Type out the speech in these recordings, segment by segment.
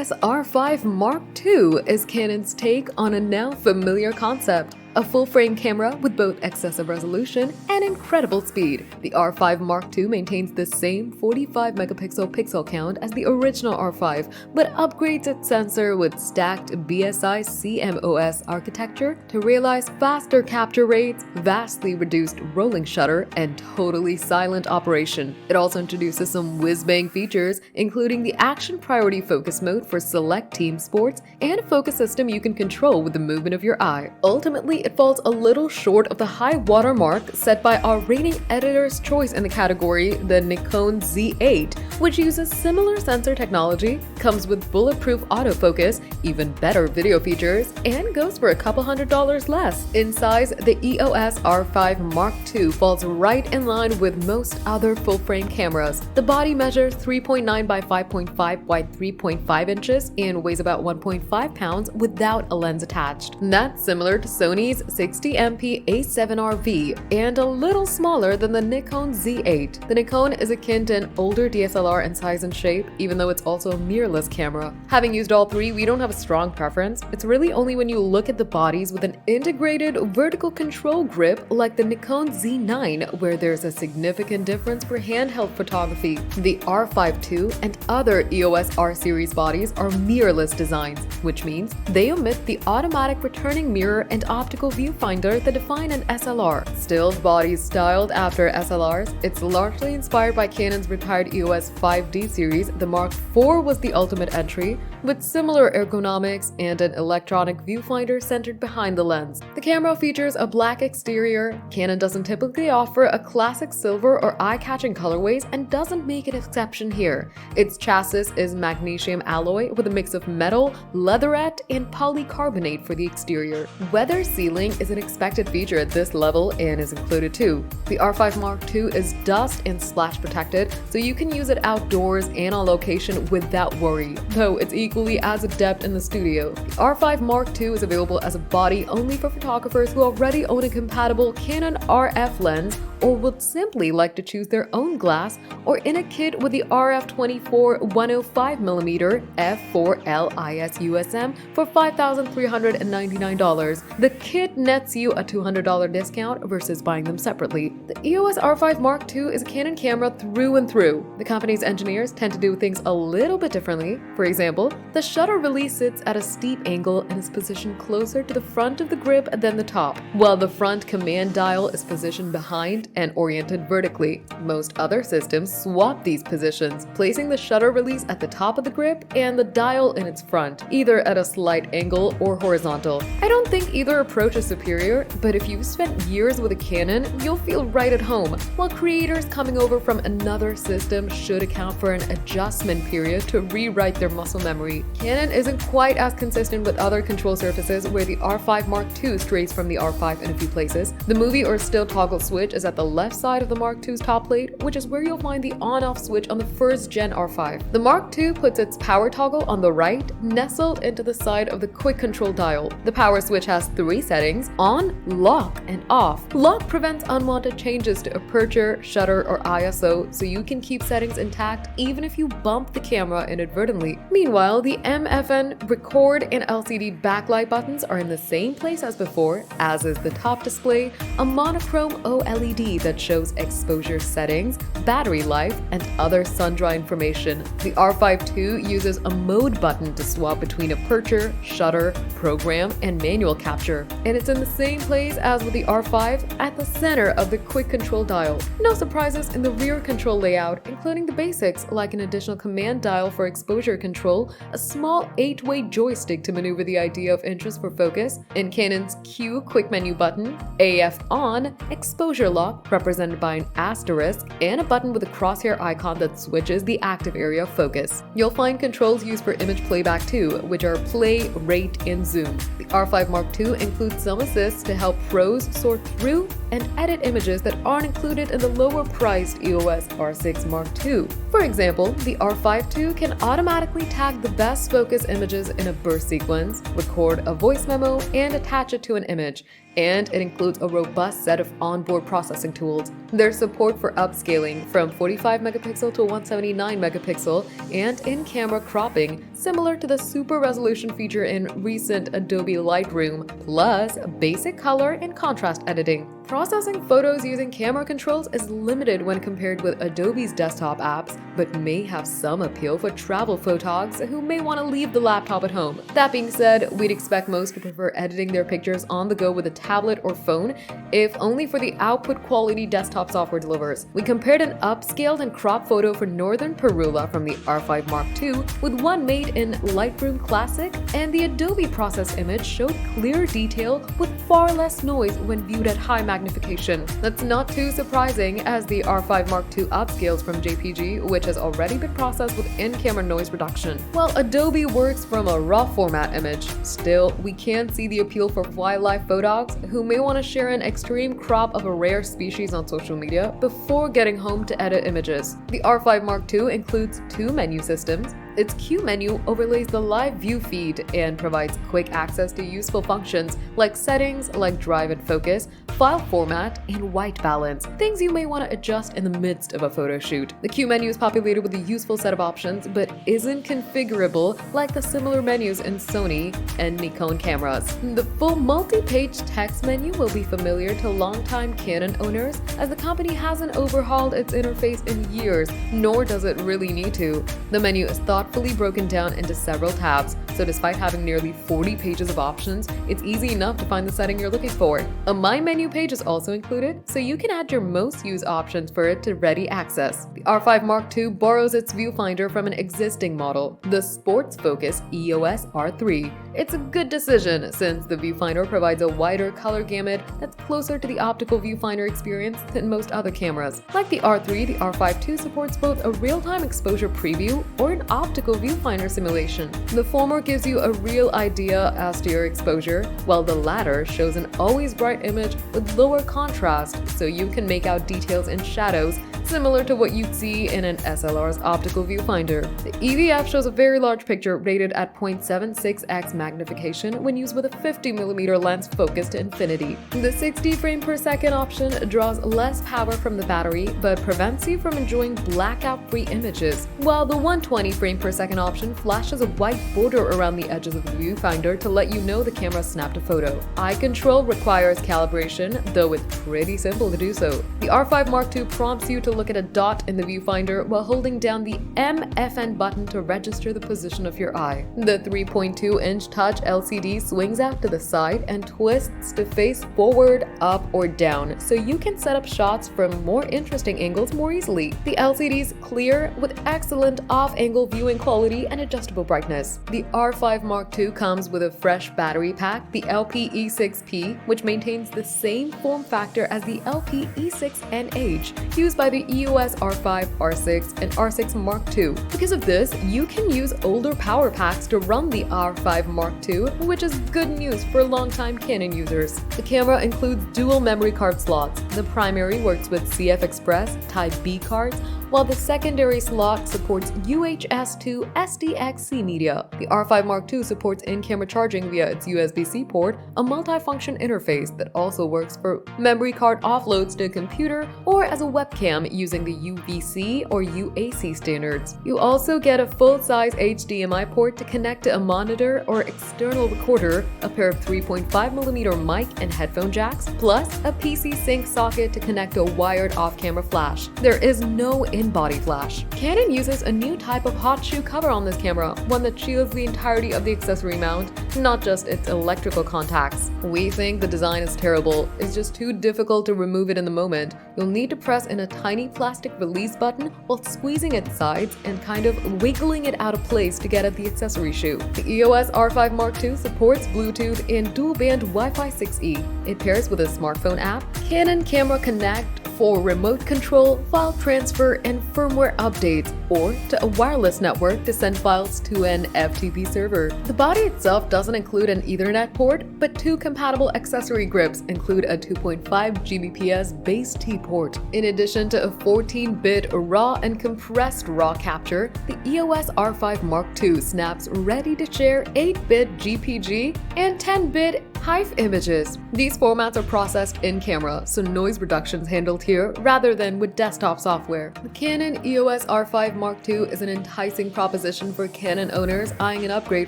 EOS R5 Mark II is Canon's take on a now familiar concept. A full-frame camera with both excessive resolution and incredible speed. The R5 Mark II maintains the same 45-megapixel pixel count as the original R5, but upgrades its sensor with stacked BSI CMOS architecture to realize faster capture rates, vastly reduced rolling shutter, and totally silent operation. It also introduces some whiz-bang features, including the action priority focus mode for select team sports and a focus system you can control with the movement of your eye. Ultimately, it falls a little short of the high watermark set by our rating editor's choice in the category, the Nikon Z8, which uses similar sensor technology, comes with bulletproof autofocus, even better video features, and goes for a couple $100 less. In size, the EOS R5 Mark II falls right in line with most other full-frame cameras. The body measures 3.9 by 5.5 by 3.5 inches and weighs about 1.5 pounds without a lens attached. And that's similar to Sony's 60MP A7RV and a little smaller than the Nikon Z8. The Nikon is akin to an older DSLR in size and shape, even though it's also a mirrorless camera. Having used all three, we don't have a strong preference. It's really only when you look at the bodies with an integrated vertical control grip like the Nikon Z9 where there's a significant difference for handheld photography. The R5 II and other EOS R series bodies are mirrorless designs, which means they omit the automatic returning mirror and optical viewfinder that define an SLR. Still, bodies styled after SLRs, it's largely inspired by Canon's retired EOS 5D series. The Mark IV was the ultimate entry, with similar ergonomics and an electronic viewfinder centered behind the lens. The camera features a black exterior. Canon doesn't typically offer a classic silver or eye-catching colorways and doesn't make an exception here. Its chassis is magnesium alloy with a mix of metal, leatherette, and polycarbonate for the exterior. Weather sealing is an expected feature at this level and is included too. The R5 Mark II is dust and splash protected, so you can use it outdoors and on location without worry, though it's equally as adept in the studio. The R5 Mark II is available as a body only for photographers who already own a compatible Canon RF lens or would simply like to choose their own glass, or in a kit with the RF24 105mm f4L ISUSM for $5,399. The kit nets you a $200 discount versus buying them separately. The EOS R5 Mark II is a Canon camera through and through. The company's engineers tend to do things a little bit differently. For example, the shutter release sits at a steep angle and is positioned closer to the front of the grip than the top, while the front command dial is positioned behind and oriented vertically. Most other systems swap these positions, placing the shutter release at the top of the grip and the dial in its front, either at a slight angle or horizontal. I don't think either approach is superior, but if you've spent years with a Canon, you'll feel right at home, while creators coming over from another system should account for an adjustment period to rewrite their muscle memory. Canon isn't quite as consistent with other control surfaces, where the R5 Mark II strays from the R5 in a few places. The movie or still toggle switch is at the left side of the Mark II's top plate, which is where you'll find the on-off switch on the first gen R5. The Mark II puts its power toggle on the right, nestled into the side of the quick control dial. The power switch has three settings: on, lock, and off. Lock prevents unwanted changes to aperture, shutter, or ISO, so you can keep settings intact even if you bump the camera inadvertently. Meanwhile, the MFN, record, and LCD backlight buttons are in the same place as before, as is the top display, a monochrome OLED that shows exposure settings, battery life, and other sun-dry information. The R5 II uses a mode button to swap between aperture, shutter, program, and manual capture, and it's in the same place as with the R5, at the center of the quick control dial. No surprises in the rear control layout, including the basics like an additional command dial for exposure control, a small 8-way joystick to maneuver the idea of interest for focus, and Canon's Q quick menu button, AF on, exposure lock represented by an asterisk, and a button with a crosshair icon that switches the active area of focus. You'll find controls used for image playback too, which are play, rate, and zoom. The R5 Mark II includes some assists to help pros sort through and edit images that aren't included in the lower-priced EOS R6 Mark II. For example, the R5 II can automatically tag the best focus images in a burst sequence, record a voice memo, and attach it to an image. And it includes a robust set of onboard processing tools. There's support for upscaling from 45 megapixel to 179 megapixel and in-camera cropping, similar to the super resolution feature in recent Adobe Lightroom, plus basic color and contrast editing. Processing photos using camera controls is limited when compared with Adobe's desktop apps, but may have some appeal for travel photogs who may want to leave the laptop at home. That being said, we'd expect most to prefer editing their pictures on the go with a tablet or phone, if only for the output quality desktop software delivers. We compared an upscaled and cropped photo for Northern Parula from the R5 Mark II with one made in Lightroom Classic, and the Adobe processed image showed clear detail with far less noise when viewed at high magnification. That's not too surprising, as the R5 Mark II upscales from JPG, which has already been processed with in-camera noise reduction. While Adobe works from a raw format image, still, we can see the appeal for wildlife photogs who may want to share an extreme crop of a rare species on social media before getting home to edit images. The R5 Mark II includes two menu systems. Its Q menu overlays the live view feed and provides quick access to useful functions like settings like drive and focus, file format, and white balance, things you may want to adjust in the midst of a photo shoot. The Q menu is populated with a useful set of options, but isn't configurable like the similar menus in Sony and Nikon cameras. The full multi-page text menu will be familiar to longtime Canon owners, as the company hasn't overhauled its interface in years, nor does it really need to. The menu is thoughtfully broken down into several tabs, so despite having nearly 40 pages of options, it's easy enough to find the setting you're looking for. A My Menu page is also included, so you can add your most used options for it to ready access. The R5 Mark II borrows its viewfinder from an existing model, the sports-focused EOS R3. It's a good decision, since the viewfinder provides a wider color gamut that's closer to the optical viewfinder experience than most other cameras. Like the R3, the R5 II supports both a real-time exposure preview or an optical viewfinder simulation. The former gives you a real idea as to your exposure, while the latter shows an always bright image with lower contrast, so you can make out details in shadows similar to what you'd see in an SLR's optical viewfinder. The EVF shows a very large picture rated at 0.76x magnification when used with a 50mm lens focused to infinity. The 60 frame per second option draws less power from the battery, but prevents you from enjoying blackout-free images, while the 120 frame per second option flashes a white border around the edges of the viewfinder to let you know the camera snapped a photo. Eye control requires calibration, though it's pretty simple to do so. The R5 Mark II prompts you to look at a dot in the viewfinder while holding down the MFN button to register the position of your eye. The 3.2-inch touch LCD swings out to the side and twists to face forward, up, or down, so you can set up shots from more interesting angles more easily. The LCD's clear with excellent off-angle viewing quality and adjustable brightness. The R5 Mark II comes with a fresh battery pack, the LPE6P, which maintains the same form factor as the LPE6NH used by the EOS R5, R6, and R6 Mark II. Because of this, you can use older power packs to run the R5 Mark II, which is good news for longtime Canon users. The camera includes dual memory card slots. The primary works with CF Express Type B cards, while the secondary slot supports UHS-2 SDXC media. The R5 Mark II supports in-camera charging via its USB-C port, a multifunction interface that also works for memory card offloads to a computer or as a webcam using the UVC or UAC standards. You also get a full-size HDMI port to connect to a monitor or external recorder, a pair of 3.5mm mic and headphone jacks, plus a PC sync socket to connect to a wired off-camera flash. There is no in-body flash. Canon uses a new type of hot shoe cover on this camera, one that shields the entirety of the accessory mount, not just its electrical contacts. We think the design is terrible. It's just too difficult to remove it in the moment. You'll need to press in a tiny plastic release button while squeezing its sides and kind of wiggling it out of place to get at the accessory shoe. The EOS R5 Mark II supports Bluetooth and dual-band Wi-Fi 6E. It pairs with a smartphone app, Canon Camera Connect for remote control, file transfer, and firmware updates, or to a wireless network to send files to an FTP server. The body itself doesn't include an Ethernet port, but two compatible accessory grips include a 2.5 Gbps base T port. In addition to a 14-bit RAW and compressed RAW capture, the EOS R5 Mark II snaps ready to share 8-bit GPG and 10-bit HEIF images. These formats are processed in-camera, so noise reduction is handled here rather than with desktop software. The Canon EOS R5 Mark II is an enticing proposition for Canon owners eyeing an upgrade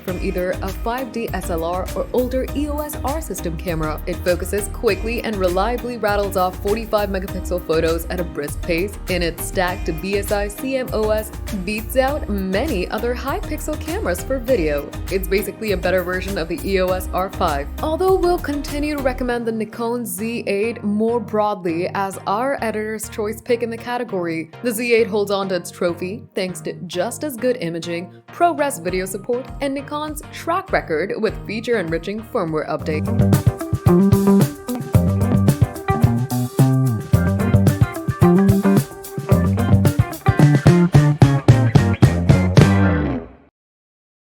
from either a 5D SLR or older EOS R system camera. It focuses quickly and reliably rattles off 45-megapixel photos at a brisk pace, and its stacked BSI CMOS beats out many other high-pixel cameras for video. It's basically a better version of the EOS R5. Although we'll continue to recommend the Nikon Z8 more broadly as our editor's choice pick in the category, the Z8 holds on to its trophy thanks to just as good imaging, ProRes video support, and Nikon's track record with feature-enriching firmware updates.